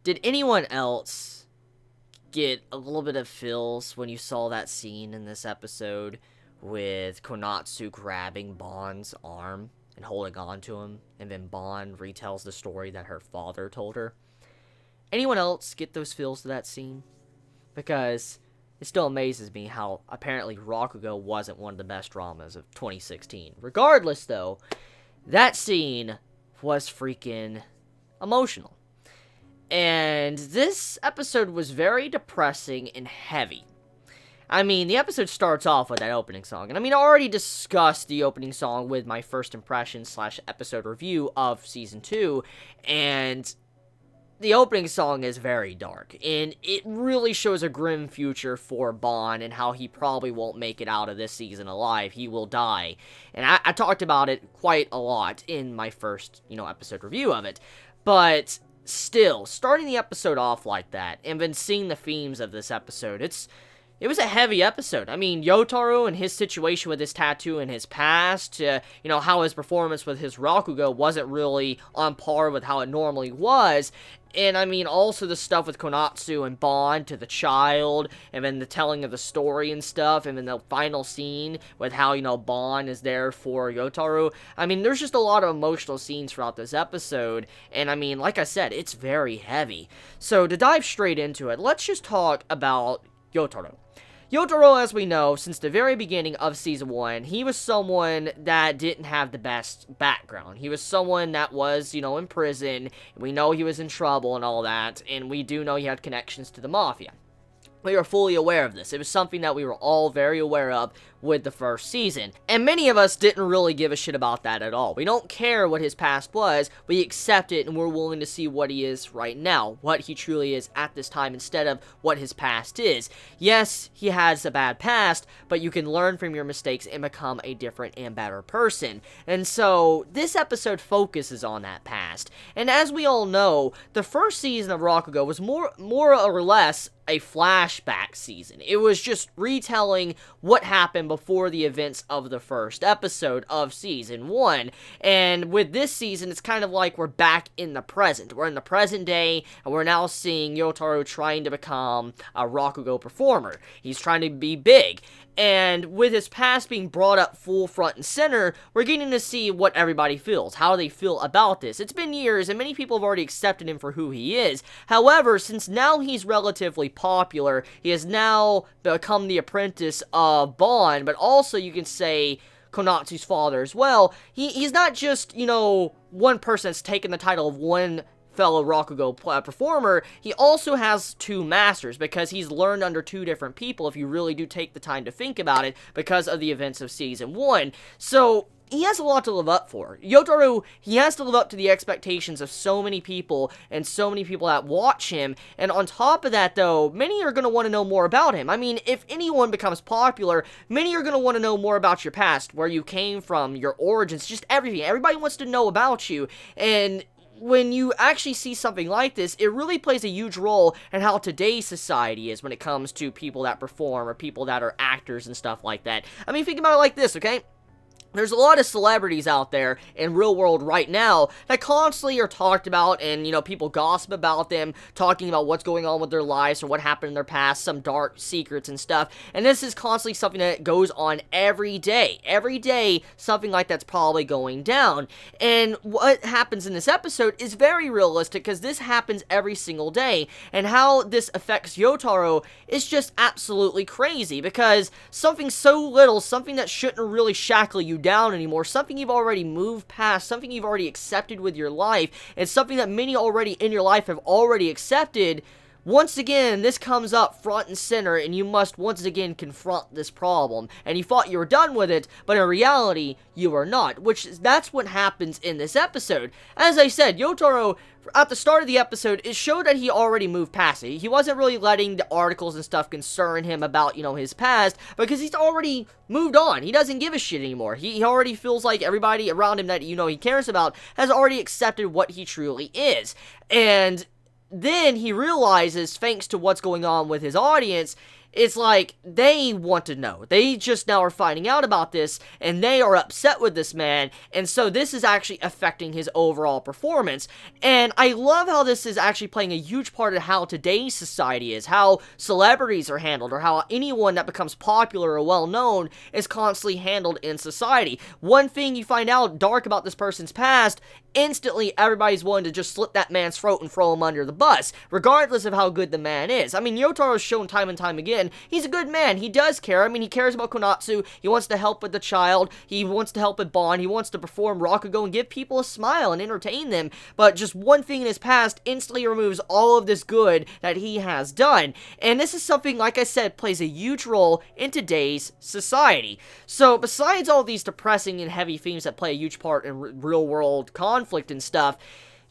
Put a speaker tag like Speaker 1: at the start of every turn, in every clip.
Speaker 1: Did anyone else get a little bit of feels when you saw that scene in this episode with Konatsu grabbing Bond's arm and holding on to him, and then Bond retells the story that her father told her? Anyone else get those feels to that scene? Because it still amazes me how apparently Rakugo wasn't one of the best dramas of 2016. Regardless, though, that scene was freaking emotional. And this episode was very depressing and heavy. I mean, the episode starts off with that opening song. And I mean, I already discussed the opening song with my first impression / episode review of Season 2. And the opening song is very dark. And it really shows a grim future for Bond and how he probably won't make it out of this season alive. He will die. And I talked about it quite a lot in my first, episode review of it. But still, starting the episode off like that, and then seeing the themes of this episode, it was a heavy episode. I mean, Yotaro and his situation with his tattoo in his past, how his performance with his Rakugo wasn't really on par with how it normally was. And I mean, also the stuff with Konatsu and Bond to the child, and then the telling of the story and stuff, and then the final scene with how, Bond is there for Yotaro. I mean, there's just a lot of emotional scenes throughout this episode, and I mean, like I said, it's very heavy. So, to dive straight into it, let's just talk about Yotaro. Yotaro, as we know, since the very beginning of Season 1, he was someone that didn't have the best background. He was someone that was, in prison, and we know he was in trouble and all that, and we do know he had connections to the Mafia. We were fully aware of this. It was something that we were all very aware of with the first season. And many of us didn't really give a shit about that at all. We don't care what his past was. We accept it, and we're willing to see what he is right now. What he truly is at this time instead of what his past is. Yes, he has a bad past, but you can learn from your mistakes and become a different and better person. And so, this episode focuses on that past. And as we all know, the first season of Rakugo was more or less a flashback season. It was just retelling what happened before the events of the first episode of Season 1. And with this season, it's kind of like we're back in the present. We're in the present day, and we're now seeing Yotaro trying to become a Rakugo performer. He's trying to be big. And with his past being brought up full front and center, we're getting to see what everybody feels, how they feel about this. It's been years, and many people have already accepted him for who he is. However, since now he's relatively popular, he has now become the apprentice of Bond, but also you can say Konatsu's father as well. He's not just, one person that's taken the title of one fellow Rakugo performer. He also has two masters because he's learned under two different people if you really do take the time to think about it because of the events of Season 1. So he has a lot to live up for. Yotaro, he has to live up to the expectations of so many people and so many people that watch him. And on top of that, though, many are going to want to know more about him. I mean, if anyone becomes popular, many are going to want to know more about your past, where you came from, your origins, just everything. Everybody wants to know about you. And when you actually see something like this, it really plays a huge role in how today's society is when it comes to people that perform or people that are actors and stuff like that. I mean, think about it like this, okay? There's a lot of celebrities out there in real world right now that constantly are talked about and, people gossip about them, talking about what's going on with their lives or what happened in their past, some dark secrets and stuff. And this is constantly something that goes on every day. Every day, something like that's probably going down. And what happens in this episode is very realistic because this happens every single day. And how this affects Yotaro is just absolutely crazy because something so little, something that shouldn't really shackle you down anymore, something you've already moved past, something you've already accepted with your life, and something that many already in your life have already accepted. Once again, this comes up front and center, and you must once again confront this problem. And you thought you were done with it, but in reality, you are not. That's what happens in this episode. As I said, Yotaro, at the start of the episode, it showed that he already moved past it. He wasn't really letting the articles and stuff concern him about, his past, because he's already moved on. He doesn't give a shit anymore. He already feels like everybody around him that, he cares about has already accepted what he truly is. And then he realizes, thanks to what's going on with his audience, it's like, they want to know. They just now are finding out about this, and they are upset with this man, and so this is actually affecting his overall performance. And I love how this is actually playing a huge part of how today's society is, how celebrities are handled, or how anyone that becomes popular or well-known is constantly handled in society. One thing you find out dark about this person's past, instantly everybody's willing to just slit that man's throat and throw him under the bus, regardless of how good the man is. I mean, Yotaro's shown time and time again, he's a good man, he does care. I mean, he cares about Konatsu, he wants to help with the child, he wants to help with Bond, he wants to perform Rakugo and give people a smile and entertain them, but just one thing in his past instantly removes all of this good that he has done. And this is something, like I said, plays a huge role in today's society. So, besides all these depressing and heavy themes that play a huge part in real-world conflict and stuff,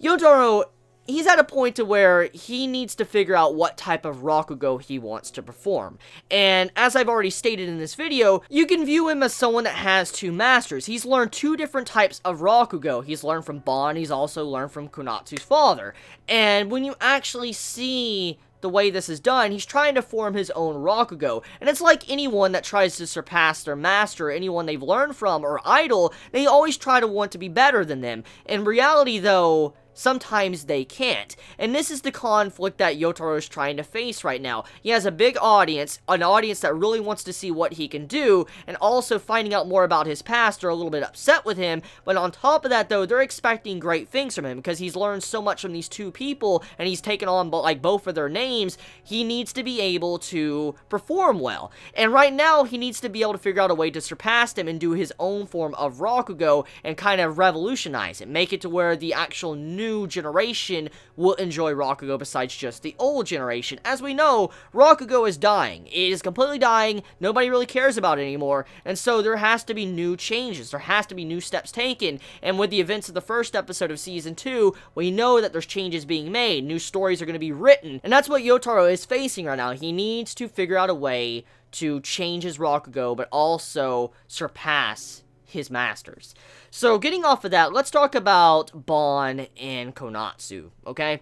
Speaker 1: Yotaro, he's at a point to where he needs to figure out what type of Rakugo he wants to perform. And as I've already stated in this video, you can view him as someone that has two masters. He's learned two different types of Rakugo. He's learned from Bon, he's also learned from Konatsu's father. And when you actually see the way this is done, he's trying to form his own Rakugo. And it's like anyone that tries to surpass their master, anyone they've learned from or idol, they always try to want to be better than them. In reality, though, sometimes they can't. And this is the conflict that Yotaro is trying to face right now. He has a big audience, an audience that really wants to see what he can do, and also finding out more about his past. They're a little bit upset with him, but on top of that, though, they're expecting great things from him, because he's learned so much from these two people, and he's taken on, like, both of their names. He needs to be able to perform well. And right now, he needs to be able to figure out a way to surpass them and do his own form of Rakugo, and kind of revolutionize it, make it to where the actual new generation will enjoy Rakugo besides just the old generation. As we know, Rakugo is dying. It is completely dying. Nobody really cares about it anymore. And so there has to be new changes. There has to be new steps taken. And with the events of the first episode of Season 2, we know that there's changes being made. New stories are going to be written. And that's what Yotaro is facing right now. He needs to figure out a way to change his Rakugo, but also surpass his masters. So, getting off of that, let's talk about Bon and Konatsu, okay?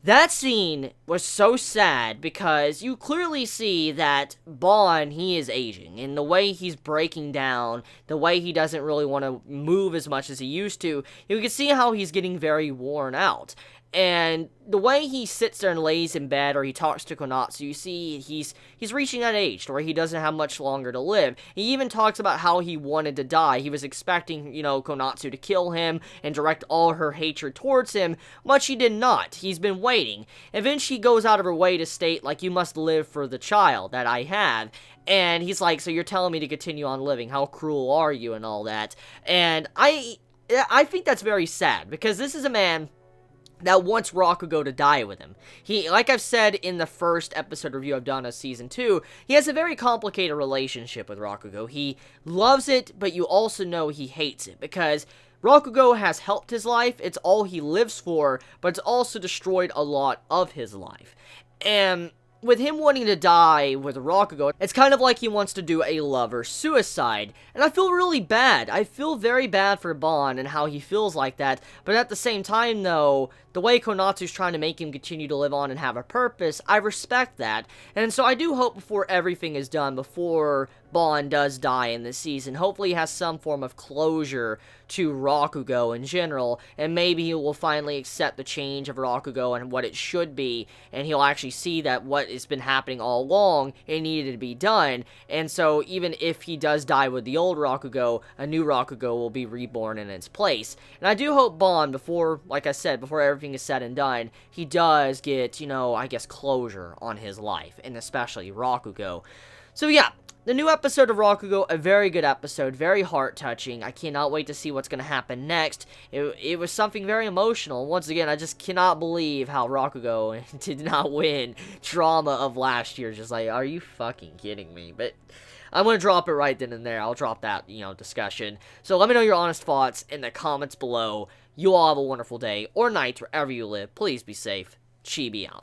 Speaker 1: That scene was so sad because you clearly see that Bon, he is aging, and the way he's breaking down, the way he doesn't really want to move as much as he used to, you can see how he's getting very worn out. And the way he sits there and lays in bed, or he talks to Konatsu, you see he's reaching that age where he doesn't have much longer to live. He even talks about how he wanted to die. He was expecting, Konatsu to kill him and direct all her hatred towards him, but she did not. He's been waiting. And then she goes out of her way to state, like, you must live for the child that I have. And he's like, so you're telling me to continue on living? How cruel are you? And all that. And I think that's very sad, because this is a man that wants Rakugo to die with him. He, like I've said in the first episode review I've done of Season 2, he has a very complicated relationship with Rakugo. He loves it, but you also know he hates it, because Rakugo has helped his life, it's all he lives for, but it's also destroyed a lot of his life. And with him wanting to die with Rakugo, it's kind of like he wants to do a lover suicide. And I feel really bad. I feel very bad for Bon and how he feels like that. But at the same time, though, the way Konatsu's trying to make him continue to live on and have a purpose, I respect that. And so I do hope before everything is done, before Bon does die in this season, hopefully he has some form of closure to Rakugo in general, and maybe he will finally accept the change of Rakugo and what it should be, and he'll actually see that what has been happening all along, it needed to be done. And so even if he does die with the old Rakugo, a new Rakugo will be reborn in its place. And I do hope Bon, before, like I said, before everything is said and done, he does get, I guess, closure on his life, and especially Rakugo. So yeah, the new episode of Rakugo, a very good episode, very heart-touching. I cannot wait to see what's going to happen next. It was something very emotional. Once again, I just cannot believe how Rakugo did not win drama of last year. Just like, are you fucking kidding me? But I'm going to drop it right then and there. I'll drop that, discussion. So let me know your honest thoughts in the comments below. You all have a wonderful day or night wherever you live. Please be safe. Chibi out.